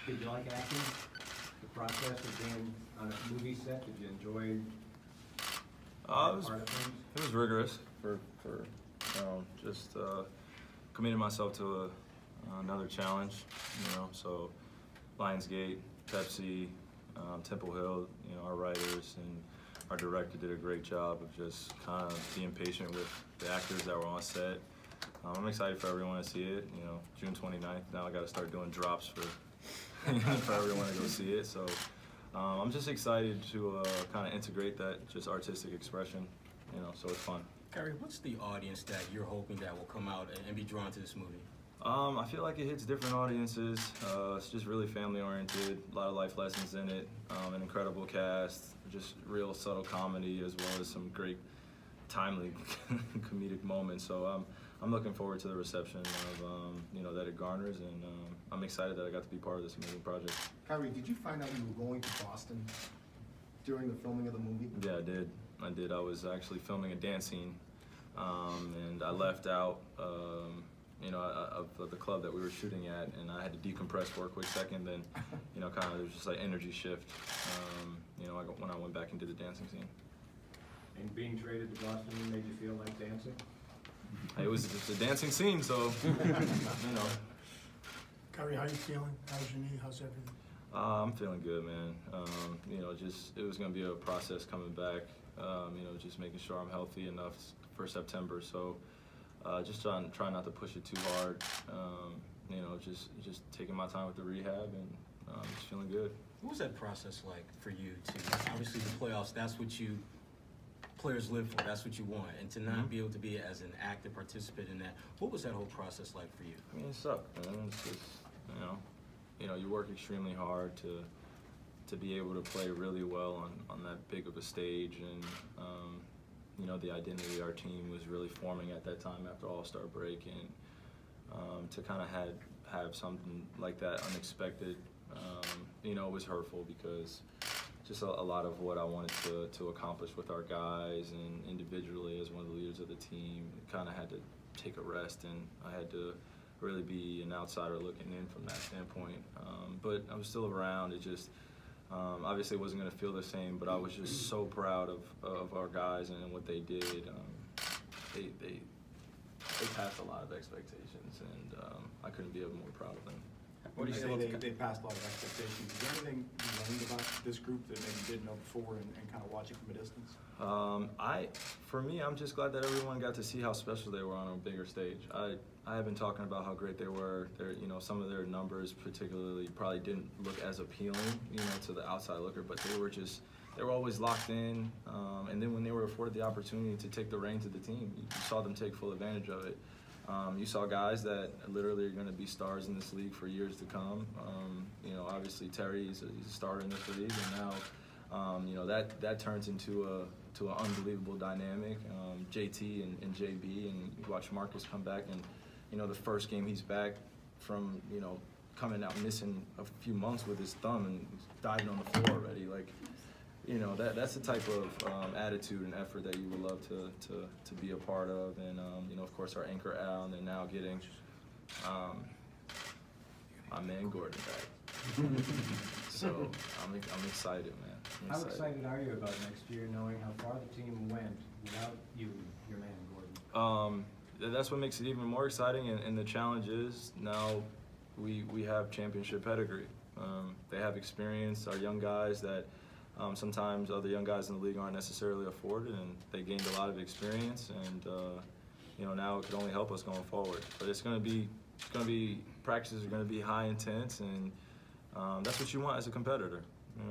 Did you like acting? The process of being on a movie set, did you enjoy that part of things? It was rigorous for just committing myself to another challenge, so Lionsgate, Pepsi, Temple Hill, our writers and our director did a great job of just kind of being patient with the actors that were on set. I'm excited for everyone to see it, June 29th. Now I got to start doing drops for everyone to go see it. So I'm just excited to kind of integrate that just artistic expression, so it's fun. KYRIE, what's the audience that you're hoping that will come out and be drawn to this movie? I feel like it hits different audiences. It's just really family-oriented, a lot of life lessons in it, an incredible cast, just real subtle comedy as well as some great timely comedic moments. So I'm looking forward to the reception of that it garners, and I'm excited that I got to be part of this amazing project. KYRIE, did you find out you were going to Boston during the filming of the movie? Yeah, I did. I was actually filming a dance scene, and I left out of the club that we were shooting at, and I had to decompress for a quick second. Then, kind of there was just like energy shift. When I went back and did the dancing scene. And being traded to Boston made you feel like dancing? It was just a dancing scene, so KYRIE, how are you feeling? How's your knee? How's everything? I'm feeling good, man. Just it was gonna be a process coming back. Just making sure I'm healthy enough for September. So just trying not to push it too hard. Just taking my time with the rehab and just feeling good. What was that process like for you to, obviously the playoffs, that's what players live for, that's what you want, and to not be able to be as an active participant in that, what was that whole process like for you? I mean, it sucked, man. It's just, you work extremely hard to be able to play really well on that big of a stage, and the identity of our team was really forming at that time after All-Star break, and to kind of have something like that unexpected, was hurtful, because just a lot of what I wanted to accomplish with our guys and individually as one of the leaders of the team kind of had to take a rest, and I had to really be an outsider looking in from that standpoint. But I was still around. It just obviously wasn't going to feel the same, but I was just so proud of our guys and what they did. They passed a lot of expectations, and I couldn't be more proud of them. What do you say they passed a lot of expectations? Is there anything you learned about this group that maybe you didn't know before, and kind of watching from a distance? For me, I'm just glad that everyone got to see how special they were on a bigger stage. I have been talking about how great they were. Some of their numbers particularly probably didn't look as appealing, to the outside looker, but they were always locked in. And then when they were afforded the opportunity to take the reins of the team, you saw them take full advantage of it. You saw guys that literally are going to be stars in this league for years to come. Obviously Terry is a star in this league, and now that turns into an unbelievable dynamic. JT and JB, and you watch Marcus come back, and the first game he's back from coming out missing a few months with his thumb and diving on the floor already. Like, that's the type of attitude and effort that you would love to be a part of. And of course our anchor Al, and then now getting my man Gordon back. So I'm excited, man. How excited are you about next year, knowing how far the team went without you, your man Gordon? That's what makes it even more exciting, and the challenge is now we have championship pedigree. They have experience, our young guys that sometimes other young guys in the league aren't necessarily afforded, and they gained a lot of experience, and now it could only help us going forward. But it's going to be practices are going to be high intense, and that's what you want as a competitor.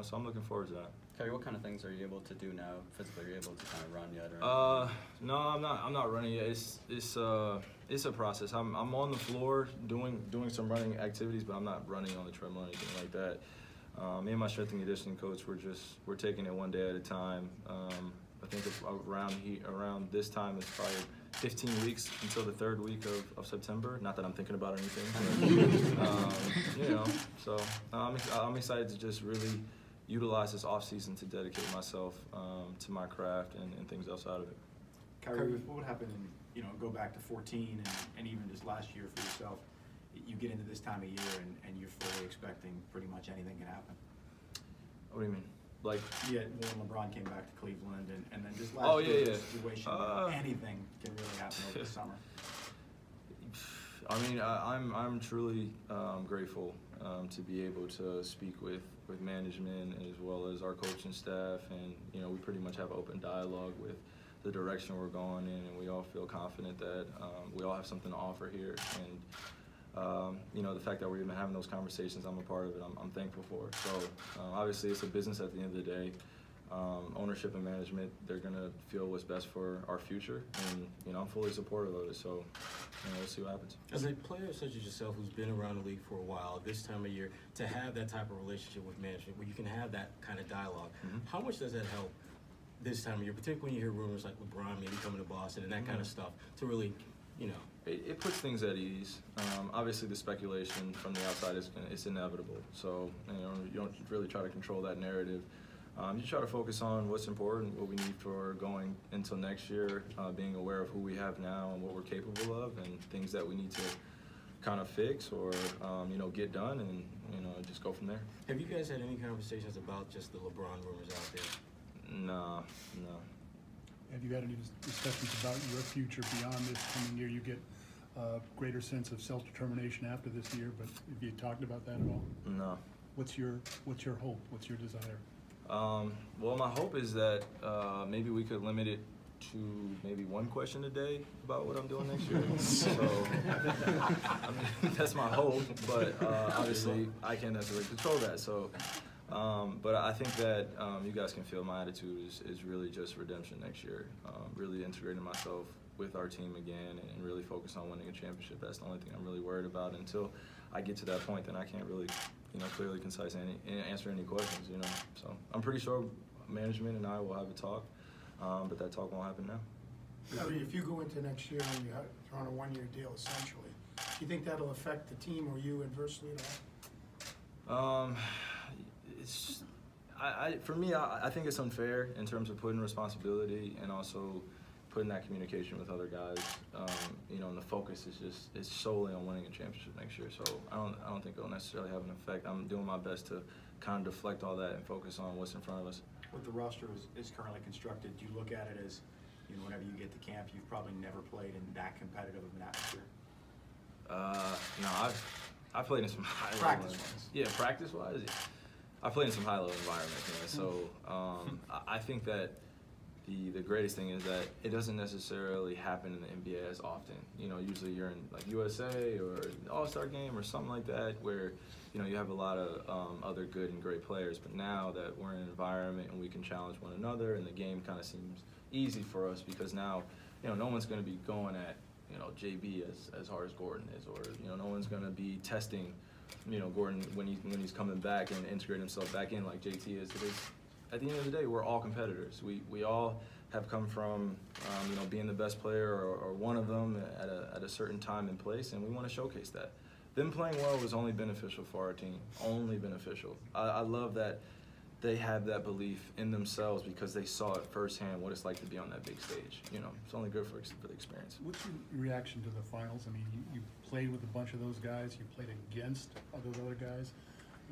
So I'm looking forward to that. KYRIE, what kind of things are you able to do now physically? Are you able to kind of run yet? Or no, I'm not running yet. It's a process. I'm on the floor doing some running activities, but I'm not running on the treadmill or anything like that. Me and my strength and conditioning coach, we're taking it one day at a time. I think around this time it's probably 15 weeks until the 3rd week of September. Not that I'm thinking about anything, but, so I'm excited to just really utilize this off season to dedicate myself to my craft and things outside of it. KYRIE, what would happen in, go back to 14 and even just last year for yourself? You get into this time of year and you're fully expecting pretty much anything can happen? What do you mean? Like, Yeah, when LeBron came back to Cleveland, and then just Oh, last yeah, year, yeah. situation, anything can really happen over the summer. I mean, I'm truly grateful to be able to speak with management as well as our coaching staff, and you know, we pretty much have open dialogue with the direction we're going in, and we all feel confident that we all have something to offer here. And you know, the fact that we're even having those conversations, I'm a part of it. I'm thankful for it. So obviously, it's a business at the end of the day. Ownership and management, they're gonna feel what's best for our future, and you know, I'm fully supportive of it. So you know, we'll see what happens. As a player such as yourself, who's been around the league for a while, this time of year, to have that type of relationship with management, where you can have that kind of dialogue, how much does that help this time of year, particularly when you hear rumors like LeBron maybe coming to Boston and that kind of stuff, to really, you know? It puts things at ease. Obviously, the speculation from the outside it's inevitable. So you don't really try to control that narrative. You try to focus on what's important, what we need for going until next year, being aware of who we have now and what we're capable of, and things that we need to kind of fix or you know, get done, and you know, just go from there. Have you guys had any conversations about just the LeBron rumors out there? No. Have you had any discussions about your future beyond this coming year? You get a greater sense of self-determination after this year, but have you talked about that at all? No. What's your hope? What's your desire? Well, my hope is that maybe we could limit it to maybe one question a day about what I'm doing next year. So, I mean, that's my hope, but obviously I can't necessarily control that. So, but I think that you guys can feel my attitude is really just redemption next year. Really integrating myself with our team again and really focus on winning a championship. That's the only thing I'm really worried about. Until I get to that point, then I can't really, you know, clearly concise answer any questions, you know. So I'm pretty sure management and I will have a talk, but that talk won't happen now. If you go into next year and you're on a one-year deal, essentially, do you think that'll affect the team or you adversely at all? It's for me, I think it's unfair in terms of putting responsibility and also putting that communication with other guys. You know, and the focus is solely on winning a championship next year. So I don't think it'll necessarily have an effect. I'm doing my best to kind of deflect all that and focus on what's in front of us. What the roster is currently constructed, do you look at it as, you know, whenever you get to camp, you've probably never played in that competitive of an atmosphere? No, I've played in some high level. Practice-wise. Yeah, practice-wise. Yeah. I played in some high level environments, you know, so I think that the greatest thing is that it doesn't necessarily happen in the NBA as often. You know, usually you're in like USA or an All-Star game or something like that where, you know, you have a lot of other good and great players. But now that we're in an environment and we can challenge one another, and the game kind of seems easy for us because now, you know, no one's going to be going at, you know, JB as hard as Gordon is, or, you know, no one's going to be testing, you know, Gordon when he's coming back and integrating himself back in like JT is. At the end of the day, we're all competitors. We all have come from, you know, being the best player or one of them at a certain time and place, and we want to showcase that. Them playing well was only beneficial for our team, only beneficial. I love that they have that belief in themselves because they saw it firsthand what it's like to be on that big stage. You know, it's only good for the experience. What's your reaction to the finals? I mean, you played with a bunch of those guys. You played against those other guys.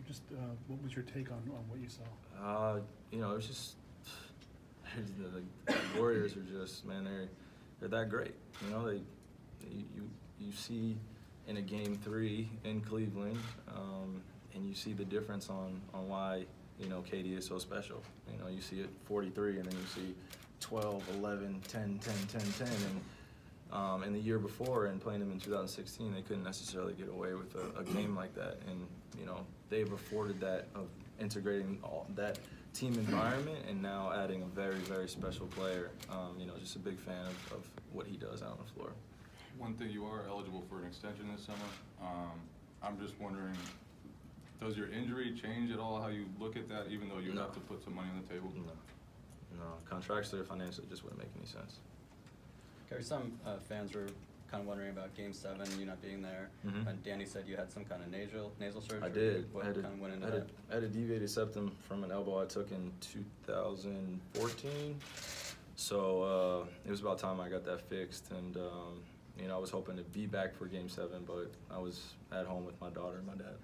Just what was your take on what you saw? You know, it was just the Warriors are just, man, they're that great. You know, you see in a game 3 in Cleveland, and you see the difference on why, you know, KD is so special. You know, you see it 43, and then you see 12, 11, 10, 10, 10, 10, and the year before, and playing them in 2016, they couldn't necessarily get away with a game like that. And you know, they've afforded that of integrating all that team environment, and now adding a very, very special player. You know, just a big fan of what he does out on the floor. One thing, you are eligible for an extension this summer. I'm just wondering, does your injury change at all how you look at that, even though you have to put some money on the table? No, contractually or financially, it just wouldn't make any sense. KYRIE, some fans were kind of wondering about Game 7, you not being there. And Danny said you had some kind of nasal surgery. I did. What I kind of went into that? I had a deviated septum from an elbow I took in 2014. So it was about time I got that fixed. And you know, I was hoping to be back for Game 7, but I was at home with my daughter and my dad.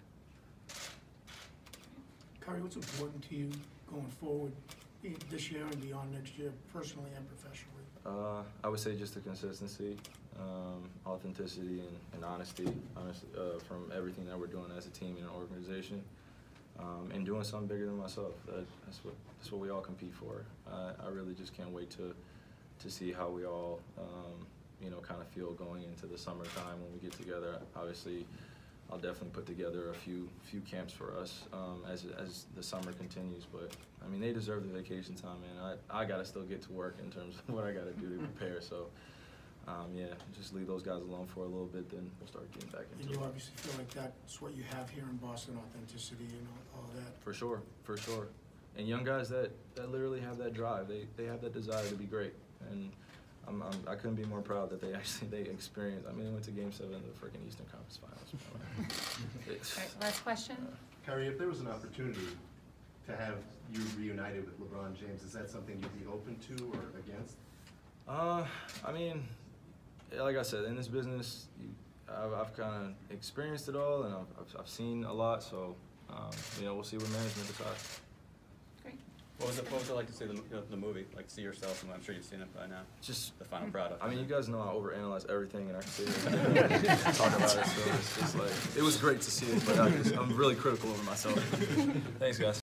Kyrie, what's important to you going forward this year and beyond next year, personally and professionally? I would say just the consistency, authenticity, and honesty from everything that we're doing as a team and an organization, and doing something bigger than myself. That's what we all compete for. I really just can't wait to see how we all, you know, kind of feel going into the summertime when we get together. Obviously, I'll definitely put together a few camps for us as the summer continues. But I mean, they deserve the vacation time, man. I gotta still get to work in terms of what I gotta do to prepare. So yeah, just leave those guys alone for a little bit, then we'll start getting back into it. And you obviously feel like that's what you have here in Boston, authenticity and all that. For sure, for sure. And young guys that literally have that drive, they have that desire to be great, and I couldn't be more proud that they experienced. I mean, they went to Game 7 of the freaking Eastern Conference Finals. All right, last question. Kyrie, if there was an opportunity to have you reunited with LeBron James, is that something you'd be open to or against? I mean, like I said, in this business, I've kind of experienced it all, and I've seen a lot. So, you know, we'll see what management decides. Great. What was it like to see the movie? Like, see yourself, and I'm sure you've seen it by now. Just the final product. I mean, you guys know I overanalyze everything, and I can sit here and talk about it. So it's just like, it was great to see it, but I'm really critical of myself. Thanks, guys.